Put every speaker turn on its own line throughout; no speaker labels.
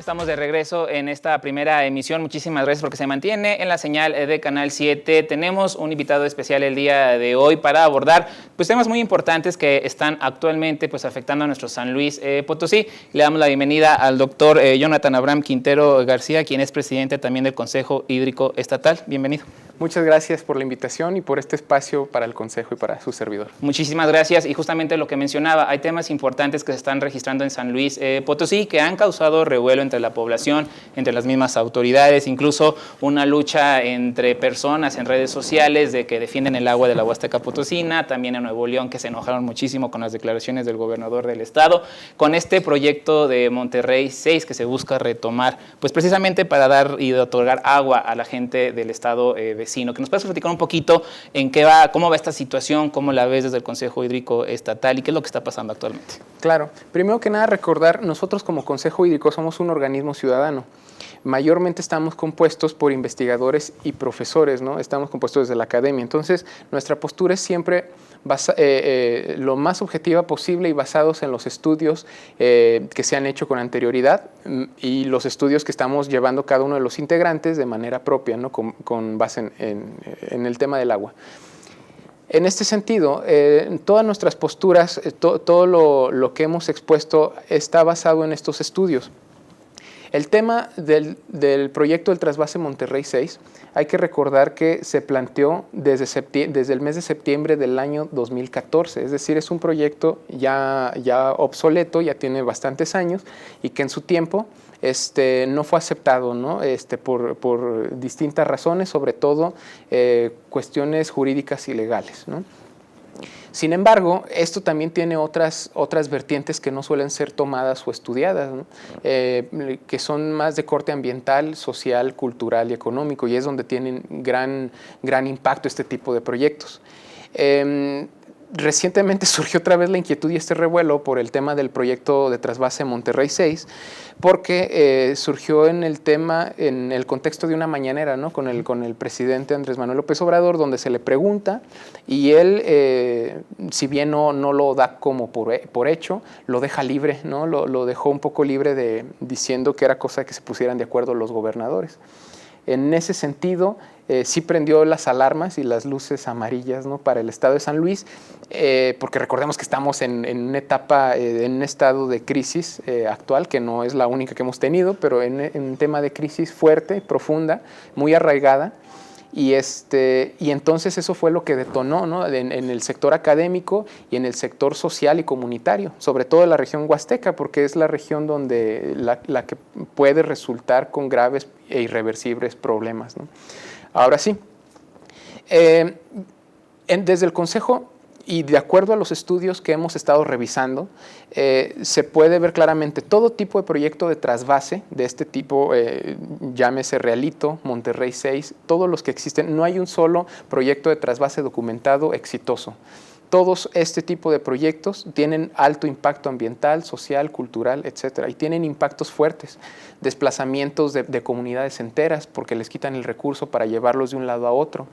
Estamos de regreso en esta primera emisión. Muchísimas gracias porque se mantiene en la señal de Canal 7. Tenemos un invitado especial el día de hoy para abordar temas muy importantes que están actualmente afectando a nuestro San Luis Potosí. Le damos la bienvenida al doctor Jonathan Abraham Quintero García, quien es presidente también del Consejo Hídrico Estatal. Bienvenido.
Muchas gracias por la invitación y por este espacio para el Consejo y para su servidor.
Muchísimas gracias. Y justamente lo que mencionaba, hay temas importantes que se están registrando en San Luis Potosí que han causado revuelo entre la población, entre las mismas autoridades, incluso una lucha entre personas en redes sociales de que defienden el agua de la Huasteca Potosina, también en Nuevo León, que se enojaron muchísimo con las declaraciones del gobernador del estado, con este proyecto de Monterrey 6 que se busca retomar, precisamente para dar y otorgar agua a la gente del estado vecino. Que nos puedas platicar un poquito en qué va, cómo va esta situación, cómo la ves desde el Consejo Hídrico Estatal y qué es lo que está pasando actualmente.
Claro, primero que nada recordar, nosotros como Consejo Hídrico somos un organismo ciudadano. Mayormente estamos compuestos por investigadores y profesores, ¿no? Estamos compuestos desde la academia. Entonces, nuestra postura es siempre lo más objetiva posible y basados en los estudios que se han hecho con anterioridad y los estudios que estamos llevando cada uno de los integrantes de manera propia, ¿no? con base en el tema del agua. En este sentido, todas nuestras posturas, todo lo que hemos expuesto está basado en estos estudios. El tema del proyecto del trasvase Monterrey 6, hay que recordar que se planteó desde el mes de septiembre del año 2014, es decir, es un proyecto ya obsoleto, ya tiene bastantes años y que en su tiempo no fue aceptado, ¿no? Por distintas razones, sobre todo cuestiones jurídicas y legales, ¿no? Sin embargo, esto también tiene otras vertientes que no suelen ser tomadas o estudiadas, ¿no? Que son más de corte ambiental, social, cultural y económico, y es donde tienen gran impacto este tipo de proyectos. Recientemente surgió otra vez la inquietud y este revuelo por el tema del proyecto de trasvase Monterrey 6, porque surgió en el contexto de una mañanera, ¿no? con el presidente Andrés Manuel López Obrador, donde se le pregunta y él, si bien no lo da como por hecho, lo deja libre, ¿no? Lo dejó un poco libre diciendo que era cosa de que se pusieran de acuerdo los gobernadores. En ese sentido, sí prendió las alarmas y las luces amarillas, ¿no? Para el estado de San Luis, porque recordemos que estamos en una etapa, en un estado de crisis actual, que no es la única que hemos tenido, pero en un tema de crisis fuerte, profunda, muy arraigada. Y entonces eso fue lo que detonó, ¿no? en el sector académico y en el sector social y comunitario, sobre todo en la región huasteca, porque es la región donde la que puede resultar con graves e irreversibles problemas, ¿no? Ahora sí, desde el Consejo y de acuerdo a los estudios que hemos estado revisando, se puede ver claramente todo tipo de proyecto de trasvase de este tipo, llámese Realito, Monterrey 6, todos los que existen. No hay un solo proyecto de trasvase documentado exitoso. Todos este tipo de proyectos tienen alto impacto ambiental, social, cultural, etcétera, y tienen impactos fuertes, desplazamientos de comunidades enteras porque les quitan el recurso para llevarlos de un lado a otro,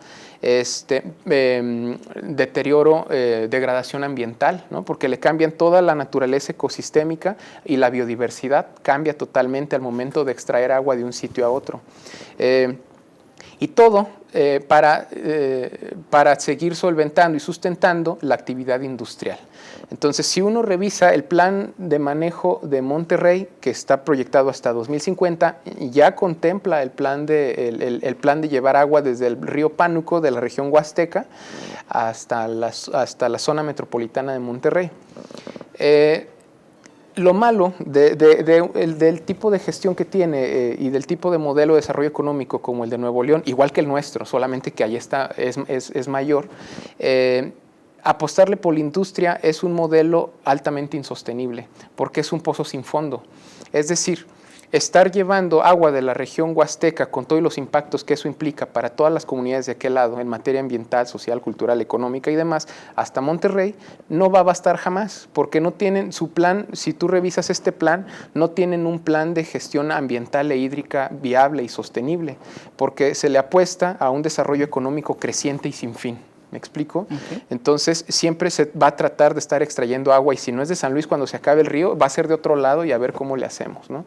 deterioro, degradación ambiental, ¿no? Porque le cambian toda la naturaleza ecosistémica y la biodiversidad cambia totalmente al momento de extraer agua de un sitio a otro. Y todo para seguir solventando y sustentando la actividad industrial. Entonces, si uno revisa el plan de manejo de Monterrey, que está proyectado hasta 2050, ya contempla el plan de llevar agua desde el río Pánuco de la región huasteca hasta la zona metropolitana de Monterrey. Lo malo del tipo de gestión que tiene y del tipo de modelo de desarrollo económico como el de Nuevo León, igual que el nuestro, solamente que ahí es mayor, apostarle por la industria es un modelo altamente insostenible, porque es un pozo sin fondo. Es decir, estar llevando agua de la región huasteca con todos los impactos que eso implica para todas las comunidades de aquel lado en materia ambiental, social, cultural, económica y demás, hasta Monterrey, no va a bastar jamás, porque no tienen su plan. Si tú revisas este plan, no tienen un plan de gestión ambiental e hídrica viable y sostenible, porque se le apuesta a un desarrollo económico creciente y sin fin. ¿me explico?
Okay.
Entonces siempre se va a tratar de estar extrayendo agua y si no es de San Luis cuando se acabe el río, va a ser de otro lado y a ver cómo le hacemos, ¿no?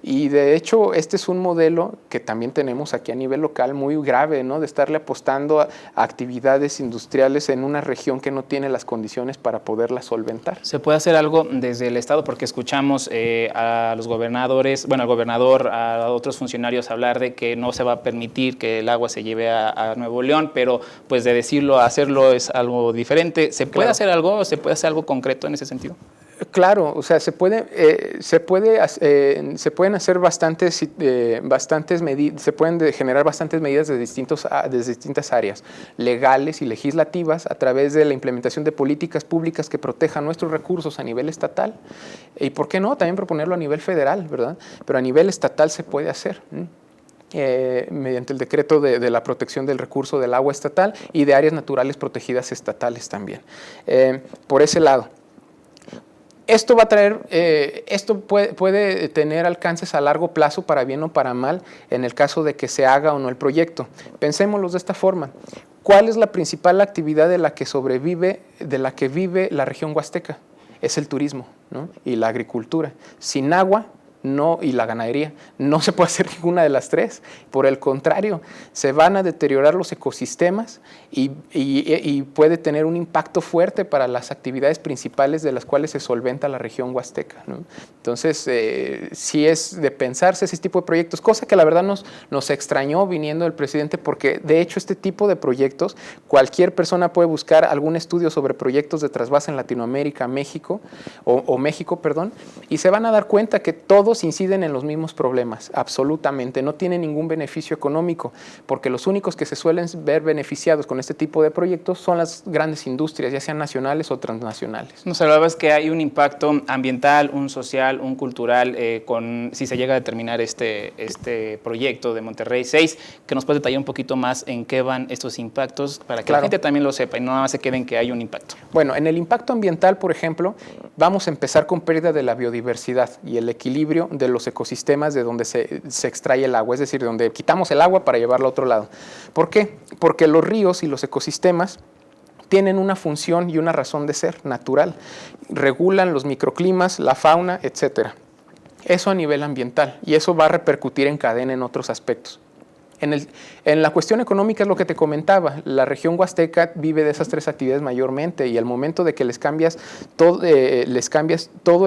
Y de hecho este es un modelo que también tenemos aquí a nivel local muy grave, ¿no? De estarle apostando a actividades industriales en una región que no tiene las condiciones para poderla solventar.
¿Se puede hacer algo desde el Estado? Porque escuchamos a los gobernadores, bueno, al gobernador, a otros funcionarios hablar de que no se va a permitir que el agua se lleve a Nuevo León, pero pues de decirlo a hacerlo es algo diferente. ¿Se puede hacer algo? ¿Se puede hacer algo concreto en ese sentido?
Claro, o sea, se pueden hacer bastantes medidas, se pueden generar bastantes medidas de distintas áreas, legales y legislativas, a través de la implementación de políticas públicas que protejan nuestros recursos a nivel estatal. Y, ¿por qué no? También proponerlo a nivel federal, ¿verdad? Pero a nivel estatal se puede hacer. Mediante el decreto de la protección del recurso del agua estatal y de áreas naturales protegidas estatales también. Por ese lado. Esto va a traer, esto puede tener alcances a largo plazo para bien o para mal en el caso de que se haga o no el proyecto. Pensémoslo de esta forma. ¿Cuál es la principal actividad de la que vive la región huasteca? Es el turismo, ¿no? Y la agricultura. Sin agua y la ganadería. No se puede hacer ninguna de las tres. Por el contrario, se van a deteriorar los ecosistemas y puede tener un impacto fuerte para las actividades principales de las cuales se solventa la región huasteca, ¿no? Entonces, sí es de pensarse ese tipo de proyectos, cosa que la verdad nos extrañó viniendo del presidente, porque de hecho este tipo de proyectos, cualquier persona puede buscar algún estudio sobre proyectos de trasvase en Latinoamérica, México, México, y se van a dar cuenta que todos inciden en los mismos problemas, absolutamente, no tienen ningún beneficio económico, porque los únicos que se suelen ver beneficiados con este tipo de proyectos son las grandes industrias, ya sean nacionales o transnacionales.
Nos hablabas que hay un impacto ambiental, un social, un cultural, si se llega a determinar este proyecto de Monterrey 6, que nos puede detallar un poquito más en qué van estos impactos, para que la gente también lo sepa y no nada más se quede en que hay un impacto.
Bueno, en el impacto ambiental, por ejemplo, vamos a empezar con pérdida de la biodiversidad y el equilibrio de los ecosistemas de donde se extrae el agua, es decir, donde quitamos el agua para llevarla a otro lado. ¿Por qué? Porque los ríos y los ecosistemas tienen una función y una razón de ser natural. Regulan los microclimas, la fauna, etc. Eso a nivel ambiental, y eso va a repercutir en cadena en otros aspectos. En la cuestión económica es lo que te comentaba, la región huasteca vive de esas tres actividades mayormente, y al momento de que les cambias todo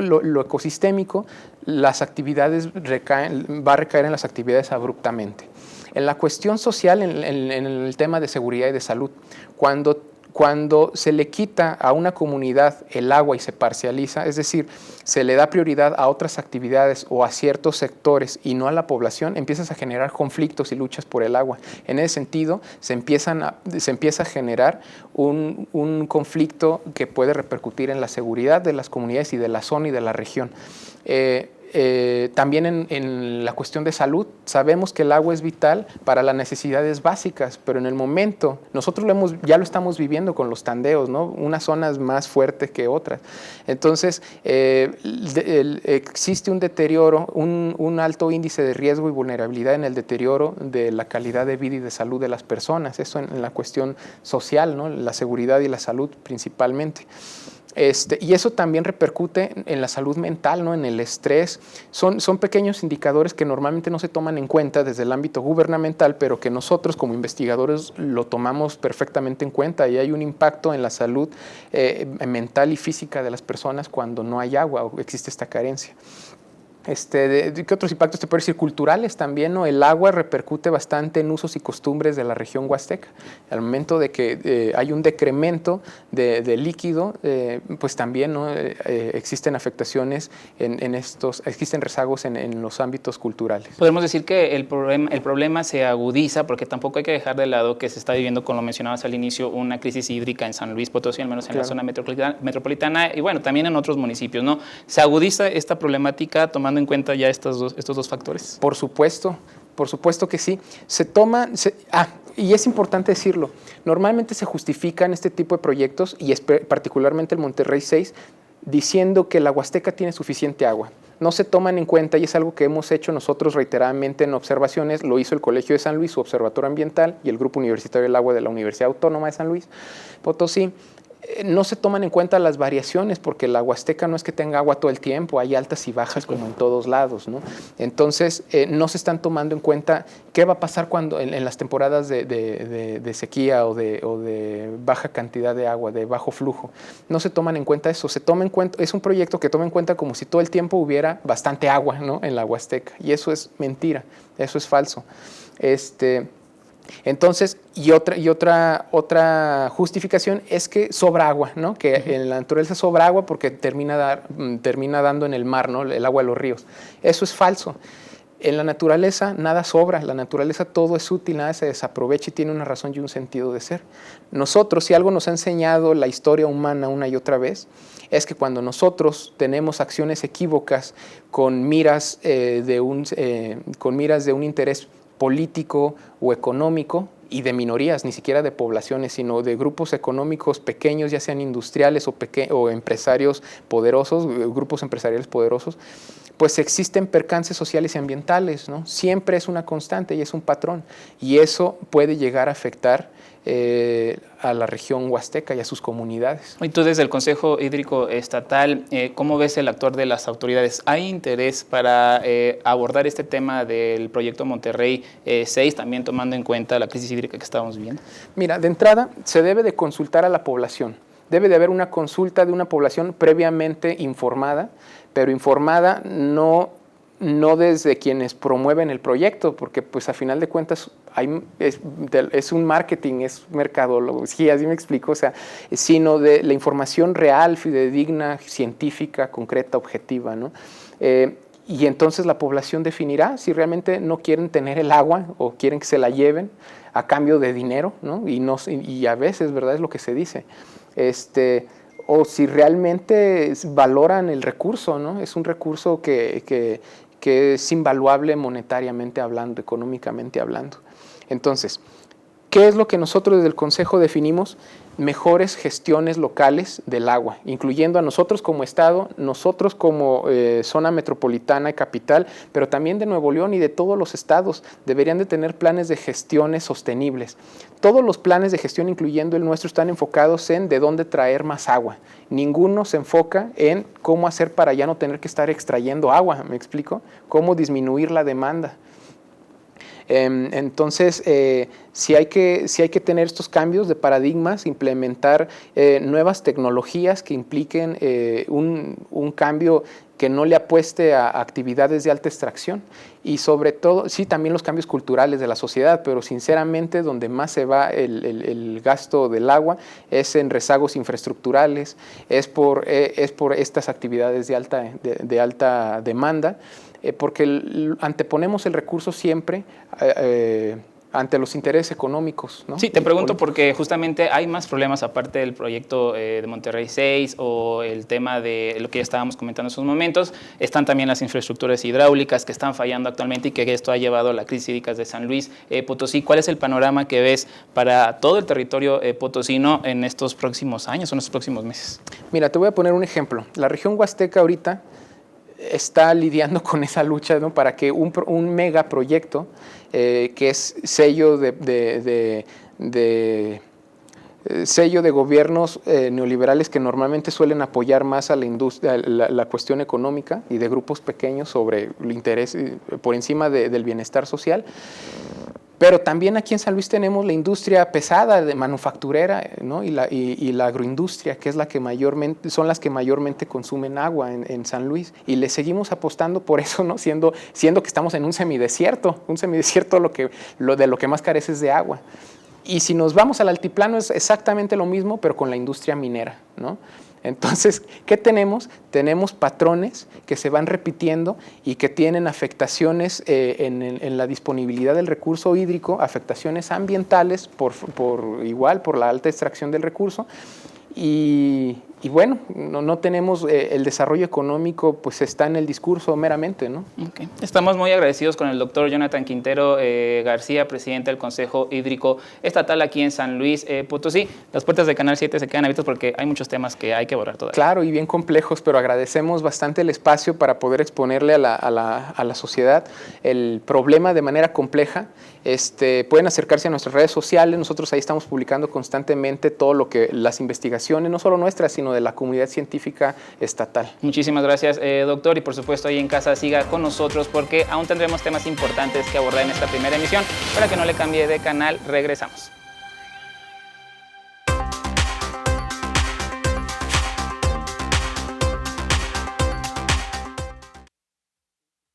lo ecosistémico, las actividades va a recaer en las actividades abruptamente. En la cuestión social, en el tema de seguridad y de salud, cuando se le quita a una comunidad el agua y se parcializa, es decir, se le da prioridad a otras actividades o a ciertos sectores y no a la población, empiezas a generar conflictos y luchas por el agua. En ese sentido, se empieza a generar un conflicto que puede repercutir en la seguridad de las comunidades y de la zona y de la región. También en la cuestión de salud, sabemos que el agua es vital para las necesidades básicas, pero en el momento, nosotros ya lo estamos viviendo con los tandeos, ¿no? Unas zonas más fuertes que otras. Entonces, existe un deterioro, un alto índice de riesgo y vulnerabilidad en el deterioro de la calidad de vida y de salud de las personas, eso en la cuestión social, ¿no? La seguridad y la salud principalmente. Y eso también repercute en la salud mental, ¿no? En el estrés. Son pequeños indicadores que normalmente no se toman en cuenta desde el ámbito gubernamental, pero que nosotros como investigadores lo tomamos perfectamente en cuenta, y hay un impacto en la salud mental y física de las personas cuando no hay agua o existe esta carencia. ¿Qué otros impactos te puedo decir? Culturales también, ¿no? El agua repercute bastante en usos y costumbres de la región huasteca. Al momento de que hay un decremento de líquido, pues también, ¿no? Existen afectaciones existen rezagos en los ámbitos culturales.
Podemos decir que el problema se agudiza, porque tampoco hay que dejar de lado que se está viviendo, como lo mencionabas al inicio, una crisis hídrica en San Luis Potosí, al menos en la zona metropolitana, y bueno, también en otros municipios, ¿no? Se agudiza esta problemática tomando en cuenta ya estos dos factores.
Por supuesto que sí. Y es importante decirlo, normalmente se justifican este tipo de proyectos, y particularmente el Monterrey 6, diciendo que la Huasteca tiene suficiente agua. no se toman en cuenta, y es algo que hemos hecho nosotros reiteradamente en observaciones, lo hizo el Colegio de San Luis, su Observatorio Ambiental, y el Grupo Universitario del Agua de la Universidad Autónoma de San Luis Potosí. No se toman en cuenta las variaciones, porque la Huasteca no es que tenga agua todo el tiempo, hay altas y bajas como en todos lados, ¿no? Entonces, no se están tomando en cuenta qué va a pasar cuando en las temporadas de sequía o de baja cantidad de agua, de bajo flujo. No se toman en cuenta eso, se toma en cuenta, es un proyecto que toma en cuenta como si todo el tiempo hubiera bastante agua, ¿no?, en la Huasteca, y eso es mentira, eso es falso. Entonces, otra justificación es que sobra agua, ¿no? Que en la naturaleza sobra agua porque termina dando en el mar, ¿no?, el agua de los ríos. Eso es falso. En la naturaleza nada sobra, la naturaleza todo es útil, nada se desaprovecha y tiene una razón y un sentido de ser. Nosotros, si algo nos ha enseñado la historia humana una y otra vez, es que cuando nosotros tenemos acciones equívocas con miras de un interés político o económico, y de minorías, ni siquiera de poblaciones, sino de grupos económicos pequeños, ya sean industriales o empresarios poderosos, grupos empresariales poderosos, pues existen percances sociales y ambientales, ¿no? Siempre es una constante y es un patrón, y eso puede llegar a afectar a la región huasteca y a sus comunidades.
Y tú desde el Consejo Hídrico Estatal, ¿cómo ves el actuar de las autoridades? ¿Hay interés para abordar este tema del proyecto Monterrey 6, también tomando en cuenta la crisis hídrica que estamos viviendo?
Mira, de entrada se debe de consultar a la población. Debe de haber una consulta de una población previamente informada, pero informada no desde quienes promueven el proyecto, porque pues a final de cuentas es un marketing, es mercadología, así me explico, o sea, sino de la información real, fidedigna, científica, concreta, objetiva, ¿no? Y entonces la población definirá si realmente no quieren tener el agua o quieren que se la lleven a cambio de dinero, ¿no? Y a veces, ¿verdad?, es lo que se dice. O si realmente valoran el recurso, ¿no? Es un recurso que es invaluable monetariamente hablando, económicamente hablando. Entonces, ¿qué es lo que nosotros desde el Consejo definimos? Mejores gestiones locales del agua, incluyendo a nosotros como Estado, nosotros como zona metropolitana y capital, pero también de Nuevo León y de todos los estados, deberían de tener planes de gestiones sostenibles. Todos los planes de gestión, incluyendo el nuestro, están enfocados en de dónde traer más agua. Ninguno se enfoca en cómo hacer para ya no tener que estar extrayendo agua, ¿me explico? Cómo disminuir la demanda. Entonces, sí hay que tener estos cambios de paradigmas, implementar nuevas tecnologías que impliquen un cambio que no le apueste a actividades de alta extracción, y sobre todo, sí, también los cambios culturales de la sociedad, pero sinceramente donde más se va el gasto del agua es en rezagos infraestructurales, es por estas actividades de alta demanda, porque anteponemos el recurso siempre ante los intereses económicos, ¿no?
Sí, te pregunto porque justamente hay más problemas aparte del proyecto de Monterrey 6 o el tema de lo que ya estábamos comentando en esos momentos. Están también las infraestructuras hidráulicas que están fallando actualmente y que esto ha llevado a la crisis hídrica de San Luis Potosí. ¿Cuál es el panorama que ves para todo el territorio potosino en estos próximos años o en estos próximos meses?
Mira, te voy a poner un ejemplo. La región huasteca ahorita está lidiando con esa lucha, ¿no?, para que un megaproyecto que es sello sello de gobiernos neoliberales que normalmente suelen apoyar más a la industria, la cuestión económica, y de grupos pequeños sobre el interés por encima del bienestar social. Pero también aquí en San Luis tenemos la industria pesada de manufacturera, ¿no?, y la agroindustria, que es son las que mayormente consumen agua en San Luis, y le seguimos apostando por eso, ¿no?, siendo que estamos en un semidesierto de lo que más carece es de agua. Y si nos vamos al altiplano es exactamente lo mismo, pero con la industria minera, ¿no? Entonces, ¿qué tenemos? Tenemos patrones que se van repitiendo y que tienen afectaciones en la disponibilidad del recurso hídrico, afectaciones ambientales por la alta extracción del recurso, y y bueno, no tenemos el desarrollo económico, pues está en el discurso meramente, ¿no?
Okay. Estamos muy agradecidos con el doctor Jonathan Quintero García, presidente del Consejo Hídrico Estatal aquí en San Luis Potosí. Las puertas de Canal 7 se quedan abiertas porque hay muchos temas que hay que abordar todavía.
Claro, y bien complejos, pero agradecemos bastante el espacio para poder exponerle a la sociedad el problema de manera compleja. Pueden acercarse a nuestras redes sociales, nosotros ahí estamos publicando constantemente todo lo que las investigaciones, no solo nuestras, sino de la comunidad científica estatal.
Muchísimas gracias, doctor, y por supuesto ahí en casa siga con nosotros porque aún tendremos temas importantes que abordar en esta primera emisión. Para que no le cambie de canal, regresamos.